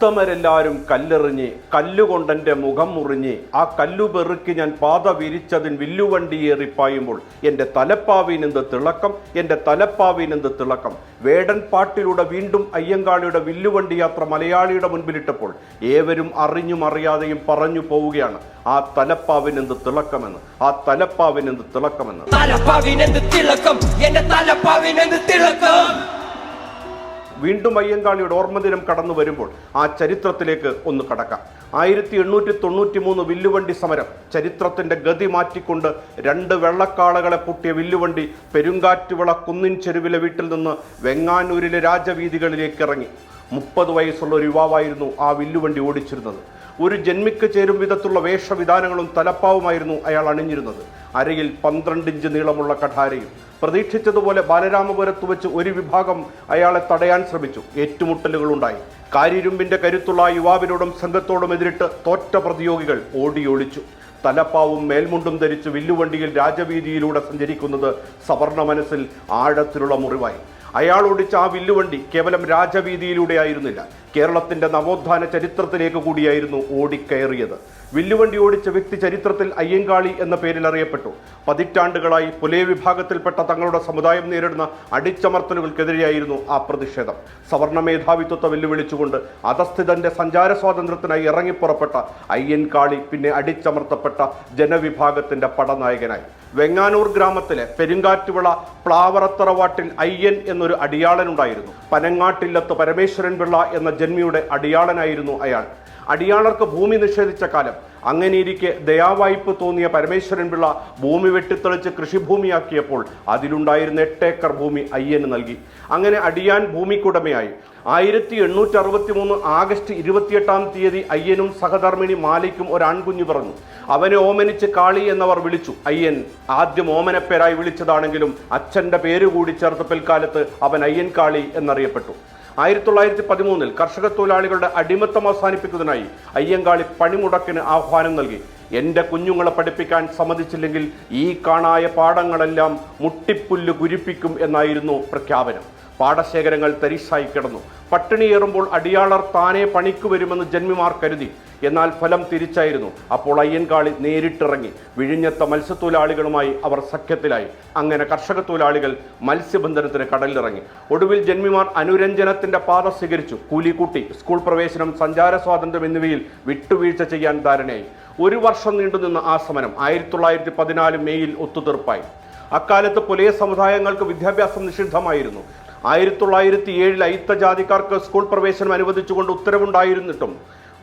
ഉത്തമരെല്ലാവരും കല്ലെറിഞ്ഞ് കല്ലുകൊണ്ടെൻ്റെ മുഖം മുറിഞ്ഞ് ആ കല്ലു പെറുക്കി ഞാൻ പാത വിരിച്ചതിൻ വില്ലുവണ്ടിയേറിപ്പായുമ്പോൾ എൻ്റെ തലപ്പാവിനെന്ത് തിളക്കം, എൻ്റെ തലപ്പാവിനെന്ത് തിളക്കം. വേടൻ പാട്ടിലൂടെ വീണ്ടും അയ്യങ്കാളിയുടെ വില്ലുവണ്ടി യാത്ര മലയാളിയുടെ മുൻപിലിട്ടപ്പോൾ ഏവരും അറിഞ്ഞും അറിയാതെയും പറഞ്ഞു പോവുകയാണ് ആ തലപ്പാവിനെന്ത് തിളക്കമെന്ന്, ആ തലപ്പാവിനെന്ത് തിളക്കമെന്ന്. വീണ്ടും അയ്യങ്കാളിയുടെ ഓർമ്മദിനം കടന്നു വരുമ്പോൾ ആ ചരിത്രത്തിലേക്ക് ഒന്ന് കടക്കാം. 1893 വില്ലുവണ്ടി സമരം ചരിത്രത്തിന്റെ ഗതി മാറ്റിക്കൊണ്ട് 2 വെള്ളക്കാളകളെ പൂട്ടിയ വില്ലുവണ്ടി പെരുങ്കാറ്റുവിള കുന്നിൻ ചെരുവിലെ വീട്ടിൽ നിന്ന് വെങ്ങാനൂരിലെ രാജവീതികളിലേക്ക് ഇറങ്ങി. 30 വയസ്സുള്ള ഒരു യുവാവായിരുന്നു ആ വില്ലുവണ്ടി ഓടിച്ചിരുന്നത്. ഒരു ജന്മിക്ക് ചേരും വിധത്തുള്ള വേഷവിധാനങ്ങളും തലപ്പാവുമായിരുന്നു അയാൾ അണിഞ്ഞിരുന്നത്. അരയിൽ 12 ഇഞ്ച് നീളമുള്ള കഠാരയും. പ്രതീക്ഷിച്ചതുപോലെ ബാലരാമപുരത്ത് വെച്ച് ഒരു വിഭാഗം അയാളെ തടയാൻ ശ്രമിച്ചു. ഏറ്റുമുട്ടലുകളുണ്ടായി. കാരിരുമ്പിന്റെ കരുത്തുള്ള യുവാവിനോടും സംഘത്തോടും എതിരിട്ട് തോറ്റ പ്രതിയോഗികൾ ഓടിയൊളിച്ചു. തലപ്പാവും മേൽമുണ്ടും ധരിച്ച് വില്ലുവണ്ടിയിൽ രാജവീതിയിലൂടെ സഞ്ചരിക്കുന്നത് സവർണ മനസ്സിൽ ആഴത്തിലുള്ള മുറിവായി. അയാൾ ഓടിച്ച ആ വില്ലുവണ്ടി കേവലം രാജവീതിയിലൂടെ ആയിരുന്നില്ല, കേരളത്തിന്റെ നവോത്ഥാന ചരിത്രത്തിലേക്ക് കൂടിയായിരുന്നു ഓടിക്കയറിയത്. വില്ലുവണ്ടി ഓടിച്ച വ്യക്തി ചരിത്രത്തിൽ അയ്യങ്കാളി എന്ന പേരിൽ അറിയപ്പെട്ടു. പതിറ്റാണ്ടുകളായി പുലയ വിഭാഗത്തിൽപ്പെട്ട തങ്ങളുടെ സമുദായം നേരിടുന്ന അടിച്ചമർത്തലുകൾക്കെതിരെയായിരുന്നു ആ പ്രതിഷേധം. സവർണ മേധാവിത്വത്തെ വെല്ലുവിളിച്ചുകൊണ്ട് അധസ്ഥിതന്റെ സഞ്ചാര സ്വാതന്ത്ര്യത്തിനായി ഇറങ്ങിപ്പുറപ്പെട്ട അയ്യൻകാളി പിന്നെ അടിച്ചമർത്തപ്പെട്ട ജനവിഭാഗത്തിന്റെ പടനായകനായി. വെങ്ങാനൂർ ഗ്രാമത്തിലെ പെരുങ്കാറ്റുവിള പ്ലാവറത്തറവാട്ടിൽ അയ്യൻ എന്നൊരു അടിയാളനുണ്ടായിരുന്നു. പനങ്ങാട്ടില്ലത്ത് പരമേശ്വരൻ പിള്ള എന്ന ജന്മിയുടെ അടിയാളനായിരുന്നു അയാൾ. അടിയാളർക്ക് ഭൂമി നിഷേധിച്ച കാലം. അങ്ങനെയിരിക്കെ ദയാവായ്പ് തോന്നിയ പരമേശ്വരൻ പിള്ള ഭൂമി വെട്ടിത്തെളിച്ച് കൃഷിഭൂമിയാക്കിയപ്പോൾ അതിലുണ്ടായിരുന്ന 8 ഏക്കർ ഭൂമി അയ്യന് നൽകി. അങ്ങനെ അടിയാൻ ഭൂമിക്കുടമയായി. 1863 ആഗസ്റ്റ് 28-ാം തീയതി അയ്യനും സഹധർമ്മിണി മാലയ്ക്കും ഒരു ആൺകുഞ്ഞു പറഞ്ഞു. അവനെ ഓമനിച്ച് കാളി എന്നവർ വിളിച്ചു. അയ്യൻ ആദ്യം ഓമനപ്പേരായി വിളിച്ചതാണെങ്കിലും അച്ഛൻ്റെ പേര് കൂടി ചേർത്ത് പിൽക്കാലത്ത് അവൻ അയ്യൻ കാളി എന്നറിയപ്പെട്ടു. 1913 കർഷക തൊഴിലാളികളുടെ അടിമത്തം അവസാനിപ്പിക്കുന്നതിനായി അയ്യങ്കാളി പണിമുടക്കിന് ആഹ്വാനം നൽകി. എൻ്റെ കുഞ്ഞുങ്ങളെ പഠിപ്പിക്കാൻ സമ്മതിച്ചില്ലെങ്കിൽ ഈ കാണായ പാടങ്ങളെല്ലാം മുട്ടിപ്പുല്ല് കുരിപ്പിക്കും എന്നായിരുന്നു പ്രഖ്യാപനം. പാടശേഖരങ്ങൾ തരിശായി കിടന്നു. പട്ടിണിയേറുമ്പോൾ അടിയാളർ താനെ പണിക്കു വരുമെന്ന് ജന്മിമാർ കരുതി. എന്നാൽ ഫലം തിരിച്ചായിരുന്നു. അപ്പോൾ അയ്യൻകാളി നേരിട്ടിറങ്ങി. വിഴിഞ്ഞത്ത മത്സ്യത്തൊഴിലാളികളുമായി അവർ സഖ്യത്തിലായി. അങ്ങനെ കർഷക തൊഴിലാളികൾ മത്സ്യബന്ധനത്തിന് കടലിലിറങ്ങി. ഒടുവിൽ ജന്മിമാർ അനുരഞ്ജനത്തിന്റെ പാത സ്വീകരിച്ചു. കൂലി കൂട്ടി, സ്കൂൾ പ്രവേശനം, സഞ്ചാര സ്വാതന്ത്ര്യം എന്നിവയിൽ വിട്ടുവീഴ്ച ചെയ്യാൻ ധാരണയായി. 1 വർഷം നീണ്ടുനിന്ന ആ സമരം 1914 മെയ്യിൽ ഒത്തുതീർപ്പായി. അക്കാലത്ത് പുലയ സമുദായങ്ങൾക്ക് വിദ്യാഭ്യാസം നിഷിദ്ധമായിരുന്നു. 1907 അയിത്ത ജാതിക്കാർക്ക് സ്കൂൾ പ്രവേശനം അനുവദിച്ചുകൊണ്ട് ഉത്തരവുണ്ടായിരുന്നിട്ടും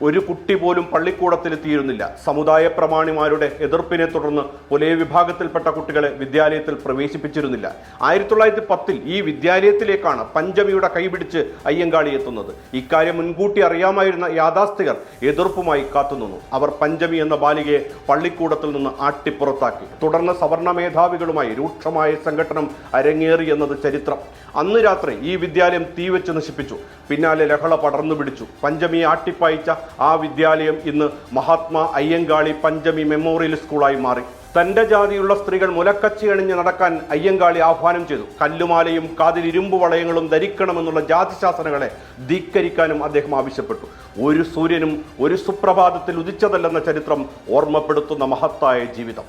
ഒരു കുട്ടി പോലും പള്ളിക്കൂടത്തിലെത്തിയിരുന്നില്ല. സമുദായ പ്രമാണിമാരുടെ എതിർപ്പിനെ തുടർന്ന് പുലയ വിഭാഗത്തിൽപ്പെട്ട കുട്ടികളെ വിദ്യാലയത്തിൽ പ്രവേശിപ്പിച്ചിരുന്നില്ല. 1910 ഈ വിദ്യാലയത്തിലേക്കാണ് പഞ്ചമിയുടെ കൈപിടിച്ച് അയ്യങ്കാളി എത്തുന്നത്. ഇക്കാര്യം മുൻകൂട്ടി അറിയാമായിരുന്ന യാഥാസ്ഥികർ എതിർപ്പുമായി കാത്തുനിന്നു. അവർ പഞ്ചമി എന്ന ബാലികയെ പള്ളിക്കൂടത്തിൽ നിന്ന് ആട്ടിപ്പുറത്താക്കി. തുടർന്ന് സവർണ മേധാവികളുമായി രൂക്ഷമായ സംഘടനം അരങ്ങേറി എന്നത് ചരിത്രം. അന്ന് രാത്രി ഈ വിദ്യാലയം തീവെച്ച് നശിപ്പിച്ചു. പിന്നാലെ ലഹള പടർന്നു പിടിച്ചു. പഞ്ചമിയെ ആട്ടിപ്പായിച്ച ആ വിദ്യാലയം ഇന്ന് മഹാത്മാ അയ്യങ്കാളി പഞ്ചമി മെമ്മോറിയൽ സ്കൂളായി മാറി. തൻ്റെ ജാതിയുള്ള സ്ത്രീകൾ മുലക്കച്ചി അണിഞ്ഞ് നടക്കാൻ അയ്യങ്കാളി ആഹ്വാനം ചെയ്തു. കല്ലുമാലയും കാതിൽ ഇരുമ്പ് വളയങ്ങളും ധരിക്കണമെന്നുള്ള ജാതിശാസനകളെ ധിക്കരിക്കാനും അദ്ദേഹം ആവശ്യപ്പെട്ടു. ഒരു സൂര്യനും ഒരു സുപ്രഭാതത്തിൽ ഉദിച്ചതല്ലെന്ന ചരിത്രം ഓർമ്മപ്പെടുത്തുന്ന മഹത്തായ ജീവിതം.